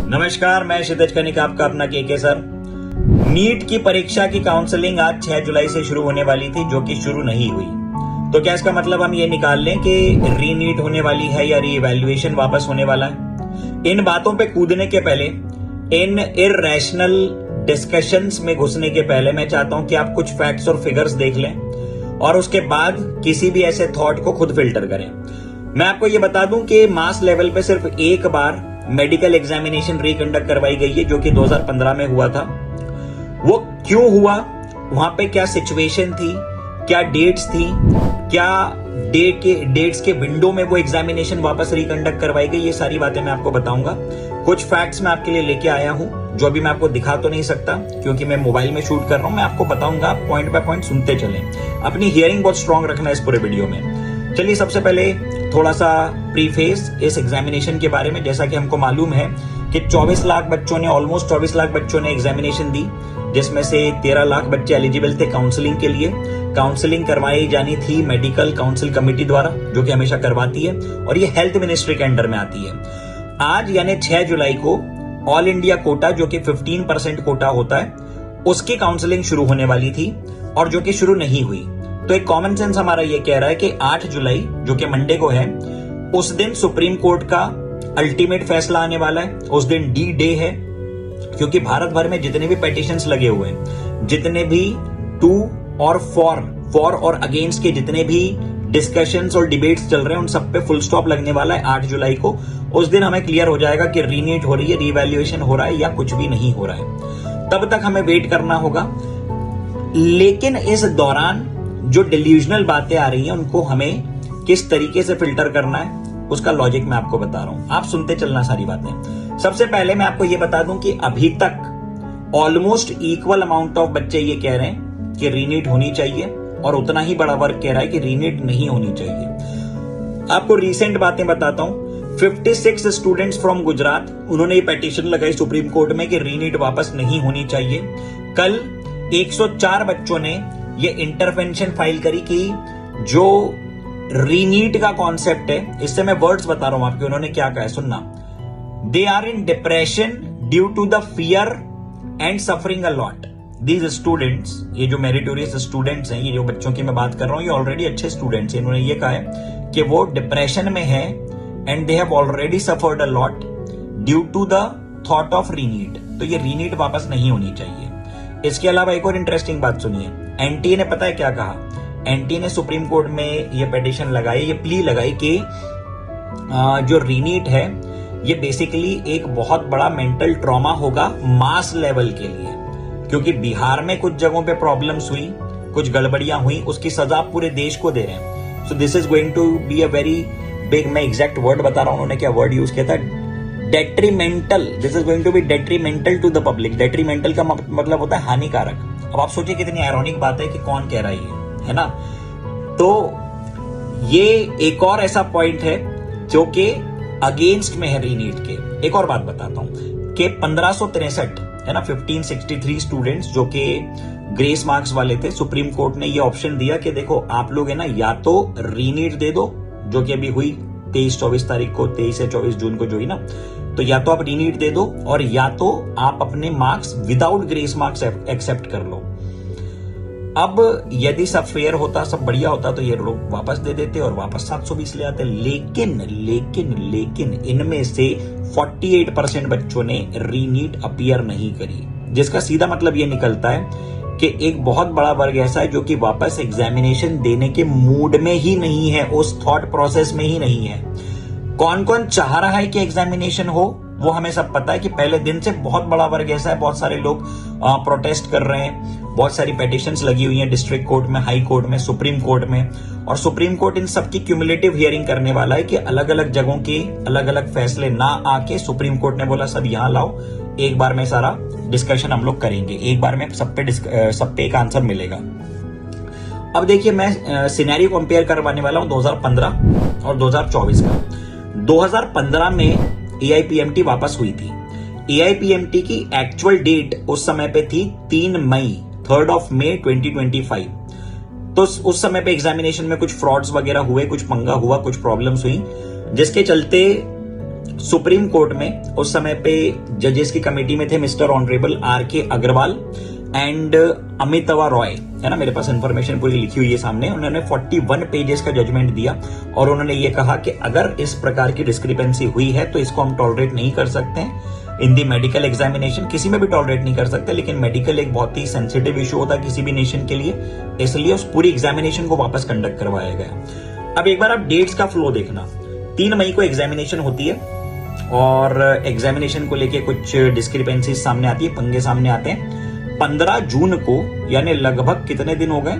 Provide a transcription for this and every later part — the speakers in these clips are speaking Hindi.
नमस्कार, मैं क्षितिज कनिक, आपका अपना केके सर। नीट की परीक्षा की काउंसलिंग आज 6 जुलाई से शुरू होने वाली थी, जो कि शुरू नहीं हुई। तो क्या इसका मतलब हम ये निकाल लें कि रीनीट होने वाली है या रीइवैल्यूएशन वापस होने वाला है? इन बातों पे कूदने के पहले, इन इररेशनल डिस्कशंस में घुसने के पहले मैं चाहता हूं कि आप कुछ फैक्ट्स और फिगर्स देख लें और उसके बाद किसी भी ऐसे थॉट को खुद फिल्टर करें। मैं आपको ये बता दूं कि मास लेवल पे सिर्फ एक बार मेडिकल एग्जामिनेशन रिकंडक्ट करवाई गई है, जो कि 2015 में हुआ था। वो क्यों हुआ, वहां पे क्या सिचुएशन थी, क्या डेट्स थी, क्या डेट्स के विंडो में वो एग्जामिनेशन वापस रिकंडक्ट करवाई गई, ये सारी बातें मैं आपको बताऊंगा। कुछ फैक्ट्स मैं आपके लिए लेके आया हूं, जो अभी मैं आपको दिखा तो नहीं सकता क्योंकि मैं मोबाइल में शूट कर रहा हूं। मैं आपको बताऊंगा, पॉइंट बाय पॉइंट सुनते चलें। अपनी हियरिंग बहुत स्ट्रांग रखना है इस पूरे वीडियो में। चलिए, सबसे पहले थोड़ा सा प्रीफेस इस एग्जामिनेशन के बारे में। जैसा कि हमको मालूम है कि 24 लाख बच्चों ने, ऑलमोस्ट 24 लाख बच्चों ने एग्जामिनेशन दी, जिसमें से 13 लाख बच्चे एलिजिबल थे काउंसलिंग के लिए। काउंसलिंग करवाई जानी थी मेडिकल काउंसिल कमेटी द्वारा, जो कि हमेशा करवाती है, और ये हेल्थ मिनिस्ट्री के अंडर में आती है। आज यानी 6 जुलाई को ऑल इंडिया कोटा, जो कि 15% कोटा होता है, उसकी काउंसलिंग शुरू होने वाली थी और जो कि शुरू नहीं हुई। तो एक कॉमन सेंस हमारा ये कह रहा है कि 8 जुलाई, जो कि मंडे को है, उस दिन सुप्रीम कोर्ट का अल्टीमेट फैसला आने वाला है। उस दिन डी डे है, क्योंकि भारत भर में जितने भी पेटिशंस लगे हुए हैं, जितने भी टू और फॉर और अगेंस्ट के जितने भी डिस्कशंस और डिबेट्स चल रहे हैं, उन सब पे फुल स्टॉप लगने वाला है 8 जुलाई को। उस दिन हमें क्लियर हो जाएगा कि रीनीट हो रही है, रीवैल्यूएशन हो रहा है या कुछ भी नहीं हो रहा है। तब तक हमें वेट करना होगा। लेकिन इस दौरान जो डिल्यूजनल बातें आ रही हैं, उनको हमें किस तरीके से फिल्टर करना है, उसका लॉजिक मैं आपको बता रहा हूं। आप सुनते चलना सारी बातें। सबसे पहले मैं आपको यह बता दूं कि अभी तक ऑलमोस्ट इक्वल अमाउंट ऑफ बच्चे ये कह रहे हैं कि रीनीट होनी चाहिए, और उतना ही बड़ा वर्ग कह रहा है कि रीनीट नहीं होनी चाहिए। आपको रीसेंट बातें बताता हूं। 56 स्टूडेंट्स फ्रॉम गुजरात, उन्होंने ये पेटिशन लगाई सुप्रीम कोर्ट में कि रीनीट वापस नहीं होनी चाहिए। कल 104 बच्चों ने ये इंटरवेंशन फाइल करी कि जो रीनीट का कॉन्सेप्ट है, इससे मैं वर्ड्स बता रहा हूं आपके, उन्होंने क्या कहा है, सुनना। They are in depression due to the fear and suffering a lot. These students, ये जो मेरिटोरियस स्टूडेंट्स हैं, ये जो बच्चों की मैं बात कर रहा हूं, ये ऑलरेडी अच्छे स्टूडेंट्स हैं। इन्होंने ये कहा है कि वो डिप्रेशन में है and they have already suffered a lot due to the thought of reNEET. तो ये रीनीट वापस नहीं होनी चाहिए। इसके अलावा एक और इंटरेस्टिंग बात सुनिए। एनटीए ने पता है क्या कहा? एनटीए ने सुप्रीम कोर्ट में ये पिटीशन लगाई, ये प्ली लगाई कि जो रीनीट है, ये बेसिकली एक बहुत बड़ा मेंटल ट्रॉमा होगा मास लेवल के लिए, क्योंकि बिहार में कुछ जगहों पे प्रॉब्लम्स हुई, कुछ गड़बड़ियां हुई, उसकी सजा पूरे देश को दे रहे हैं। So this is going to be a very big, मैं एग्जैक्ट वर्ड बता रहा हूं, उन्होंने क्या वर्ड यूज किया था, detrimental. This is going to be detrimental to the public. Detrimental का मतलब होता है हानिकारक। अब आप सोचिए कितनी आयरॉनिक बात है कि कौन कह रहा है ना। तो ये एक और ऐसा पॉइंट है जो कि अगेंस्ट में है रीनीट के। एक और बात बताता हूं कि 1563 है ना, 1563 स्टूडेंट्स जो कि ग्रेस मार्क्स वाले थे, सुप्रीम कोर्ट ने ये ऑप्शन दिया कि देखो आप लोग है ना, या तो रीनीट दे दो, जो कि अभी हुई 23-24 तारीख को, 23 से 24 जून को जो हुई ना, तो या तो आप रीनीट दे दो और या तो आप अपने marks without grace marks accept कर लो। अब यदि सब फेयर होता, सब बढ़िया होता, तो ये लोग वापस दे देते और वापस 720 ले आते। लेकिन इनमें से 48% बच्चों ने रीनीट अपीयर नहीं करी, जिसका सीधा मतलब ये निकलता है कि एक बहुत बड़ा वर्ग ऐसा है जो कि वापस एग्जामिनेशन देने के मूड में ही नहीं है, उस थॉट प्रोसेस में ही नहीं है। कौन कौन चाह रहा है कि एग्जामिनेशन हो, वो हमें सब पता है कि पहले दिन से बहुत बड़ा वर्ग ऐसा है, बहुत सारे लोग प्रोटेस्ट कर रहे हैं, बहुत सारी पेटिशंस लगी हुई हैं डिस्ट्रिक्ट कोर्ट में, हाई कोर्ट में, सुप्रीम कोर्ट में, और सुप्रीम कोर्ट इन सबकी क्यूमुलेटिव हियरिंग करने वाला है कि अलग अलग जगहों के अलग अलग फैसले ना आके सुप्रीम कोर्ट ने बोला सब यहां लाओ, एक बार में सारा डिस्कशन हम लोग करेंगे, एक बार में सब पे एक आंसर मिलेगा। अब देखिए, मैं सिनेरियो कंपेयर करवाने वाला हूं 2015 और 2024 का। 2015 में एआईपीएमटी वापस हुई थी। एआईपीएमटी की एक्चुअल डेट उस समय पे थी 3 मई 3rd of May 2025। तो उस समय पे एग्जामिनेशन में कुछ फ्रॉड्स वगैरह हुए, कुछ पंगा हुआ, कुछ प्रॉब्लम्स हुई, जिसके चलते सुप्रीम कोर्ट में उस समय पे जजेस की कमेटी में थे mister honourable R.K. Agarwal and अमितवा रॉय, है ना, मेरे पास इंफॉर्मेशन पूरी लिखी हुई है सामने। उन्होंने 41 पेजेस का जजमेंट दिया और उन्होंने ये कहा कि अगर इस प्रकार की डिस्क्रिपेंसी हुई है तो इसको हम टॉलरेट नहीं कर सकते हैं इन दी मेडिकल एग्जामिनेशन, किसी में भी टॉलरेट नहीं कर सकते, लेकिन मेडिकल एक बहुत ही सेंसिटिव इशू होता है किसी भी नेशन के लिए, इसलिए उस पूरी एग्जामिनेशन को वापस कंडक्ट करवाया गया। अब एक बार आप डेट्स का फ्लो देखना, 3 मई को एग्जामिनेशन होती है और एग्जामिनेशन को लेके कुछ डिस्क्रिपेंसीज सामने आती है, पंगे सामने आते हैं। 15 जून को, यानी लगभग कितने दिन हो गए,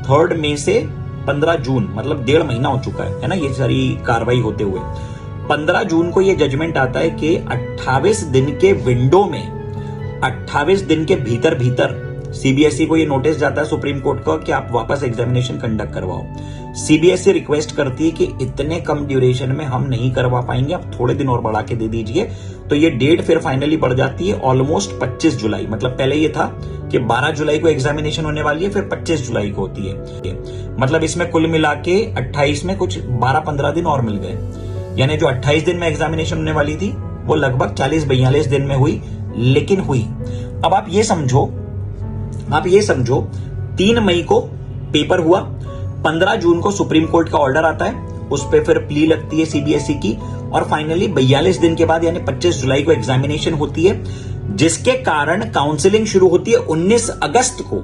3 मई से 15 जून, मतलब 1.5 महीना हो चुका है ना, ये सारी कार्रवाई होते हुए। 15 जून को ये जजमेंट आता है कि 28 दिन के विंडो में, 28 दिन के भीतर सीबीएसई को ये नोटिस जाता है सुप्रीम कोर्ट का कि आप वापस एग्जामिनेशन कंडक्ट करवाओ। सीबीएसई रिक्वेस्ट करती है कि इतने कम ड्यूरेशन में हम नहीं करवा पाएंगे, आप थोड़े दिन और बढ़ा के दे दीजिए। तो ये डेट फिर फाइनली बढ़ जाती है ऑलमोस्ट 25 जुलाई, मतलब पहले ये था कि 12 जुलाई को एग्जामिनेशन होने वाली है, फिर 25 जुलाई को होती है। मतलब इसमें कुल मिला के 28 में कुछ 12-15 दिन और मिल गए, यानी जो 28 दिन में एग्जामिनेशन होने वाली थी वो लगभग 40-42 दिन में हुई, लेकिन हुई। अब आप ये समझो 3 मई को पेपर हुआ, 15 जून को सुप्रीम कोर्ट का ऑर्डर आता है, उस पे फिर प्ली लगती है सीबीएसई की और फाइनली 42 दिन के बाद यानी 25 जुलाई को एग्जामिनेशन होती है, जिसके कारण काउंसलिंग शुरू होती है 19 अगस्त को।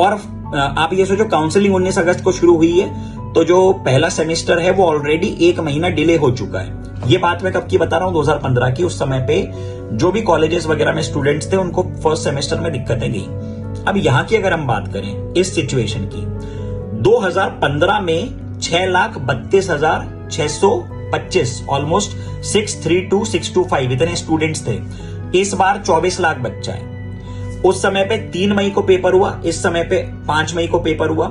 और आप ये सोचो काउंसलिंग 19 अगस्त को शुरू हुई है तो जो पहला सेमेस्टर है वो ऑलरेडी 1 महीना डिले हो चुका है। ये बात मैं कब की बता रहा हूं, 2015 की। उस समय पे जो भी कॉलेजेस वगैरह में स्टूडेंट्स थे उनको फर्स्ट सेमेस्टर में दिक्कतें गई। अब यहां की अगर हम बात करें इस सिचुएशन की, 2015 में 6,32,625 ऑलमोस्ट 632,625 इतने स्टूडेंट्स थे। इस बार 24 लाख बच्चा है। उस समय पे 3 मई को पेपर हुआ, इस समय पे 5 मई को पेपर हुआ।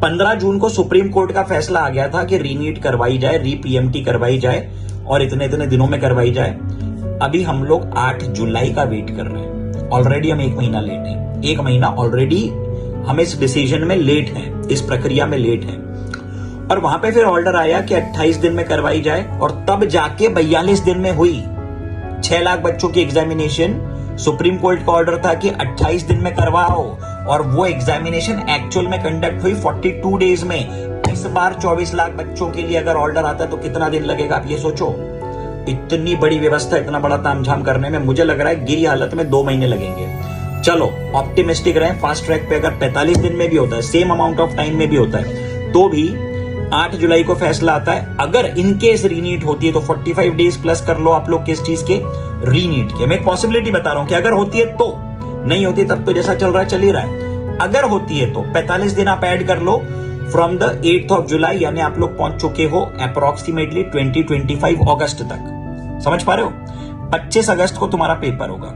15 जून को सुप्रीम कोर्ट का फैसला आ गया था कि रीनीट करवाई जाए, री-पीएमटी करवाई जाए और इतने इतने दिनों में करवाई जाए। अभी हम लोग 8 जुलाई का वेट कर रहे हैं, ऑलरेडी हम 1 महीना लेट हैं। 1 महीना ऑलरेडी हम इस डिसीजन में लेट हैं, इस प्रक्रिया में लेट हैं। और वहां पे फिर ऑर्डर आया कि 28 दिन में करवाई जाए और तब जाके 42 दिन में हुई 6 लाख बच्चों की एग्जामिनेशन। सुप्रीम कोर्ट का ऑर्डर था कि 28 दिन में करवाओ और वो एग्जामिनेशन एक्चुअल में कंडक्ट हुई 42 डेज में। इस बार 24 लाख बच्चों के लिए अगर ऑर्डर आता है तो कितना दिन लगेगा आप ये सोचो। इतनी बड़ी व्यवस्था, इतना बड़ा तामझाम करने में मुझे लग रहा है गिरी हालत में 2 महीने लगेंगे। चलो ऑप्टिमिस्टिक रहे, फास्ट ट्रैक पे अगर 45 दिन में भी होता है, सेम अमाउंट ऑफ टाइम में भी होता है, तो भी 8 जुलाई को फैसला आता है। अगर इनकेस रीनीट होती है तो 45 डेज प्लस कर लो आप लोग किस चीज के, रीनीट के। मैं एक पॉसिबिलिटी बता रहा हूं कि अगर होती है तो, नहीं होती तब तो जैसा चल रहा है चल ही रहा है। अगर होती है तो 45 दिन आप ऐड कर लो from the 8th of July, यानी आप लोग पहुंच चुके हो अप्रोक्सीमेटली 2025 अगस्त तक। समझ पा रहे हो? 25 अगस्त को तुम्हारा पेपर होगा।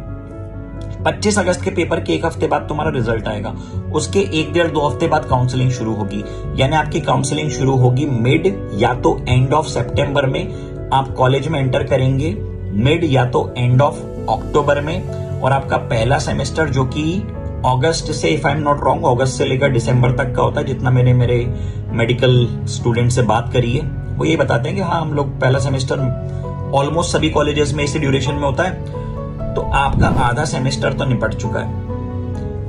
25 अगस्त के पेपर के 1 हफ्ते बाद तुम्हारा रिजल्ट आएगा। उसके 1-1.5-2 हफ्ते बाद काउंसलिंग शुरू होगी, यानी आपकी काउंसलिंग शुरू होगी मिड या तो एंड ऑफ सितंबर में। आप कॉलेज में एंटर करेंगे मिड या तो एंड ऑफ अक्टूबर में और आपका पहला सेमेस्टर जो कि अगस्त से, if I am not wrong, अगस्त से लेकर दिसंबर तक का होता है। जितना मैंने मेरे मेडिकल स्टूडेंट से बात करी है वो ये बताते हैं कि हाँ, हम लोग पहला सेमेस्टर ऑलमोस्ट सभी कॉलेजेस में इसी ड्यूरेशन में होता है, तो आपका आधा सेमेस्टर तो निपट चुका है।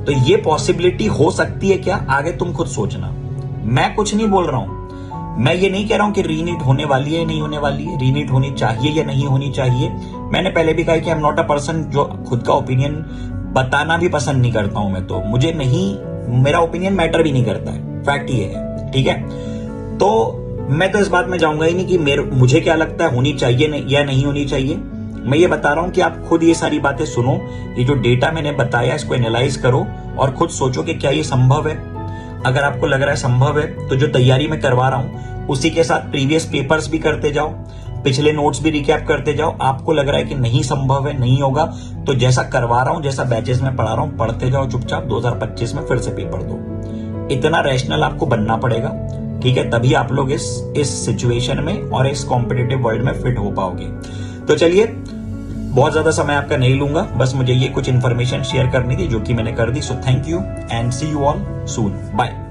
तो ये पॉसिबिलिटी हो सकती है क्या, आगे तुम खुद सोचना। मैं कुछ नहीं बोल रहा हूं, मैं ये नहीं कह रहा हूं कि रीनीट होने वाली है नहीं होने वाली है, रीनीट होनी चाहिए या नहीं होनी चाहिए। मैंने पहले भी कहा कि आई एम नॉट अ पर्सन जो खुद का ओपिनियन बताना भी पसंद नहीं करता हूं। मैं तो, मुझे नहीं, मेरा ओपिनियन मैटर भी नहीं करता है, फैक्ट ये है, ठीक है। तो मैं तो इस बात में जाऊंगा ही नहीं कि मुझे क्या लगता है होनी चाहिए या नहीं होनी चाहिए। मैं ये बता रहा हूं कि आप खुद ये सारी बातें सुनो, ये जो डेटा मैंने बताया इसको एनालाइज करो और खुद सोचो कि क्या ये संभव है। अगर आपको लग रहा है संभव है तो जो तैयारी मैं करवा रहा हूं उसी के साथ प्रीवियस पेपर्स भी करते जाओ, पिछले नोट्स भी रिकैप करते जाओ। आपको लग रहा है कि नहीं संभव है, नहीं होगा, तो जैसा करवा रहा हूं, जैसा बैचेस में पढ़ा रहा हूं, पढ़ते जाओ चुपचाप। 2025 में फिर से पेपर दो। इतना रैशनल आपको बनना पड़ेगा, ठीक है, तभी आप लोग इस सिचुएशन में और इस कॉम्पिटिटिव वर्ल्ड में फिट हो पाओगे। तो चलिए, बहुत ज्यादा समय आपका नहीं लूंगा, बस मुझे ये कुछ इन्फॉर्मेशन शेयर करनी थी जो कि मैंने कर दी। So thank you and see you all soon, bye.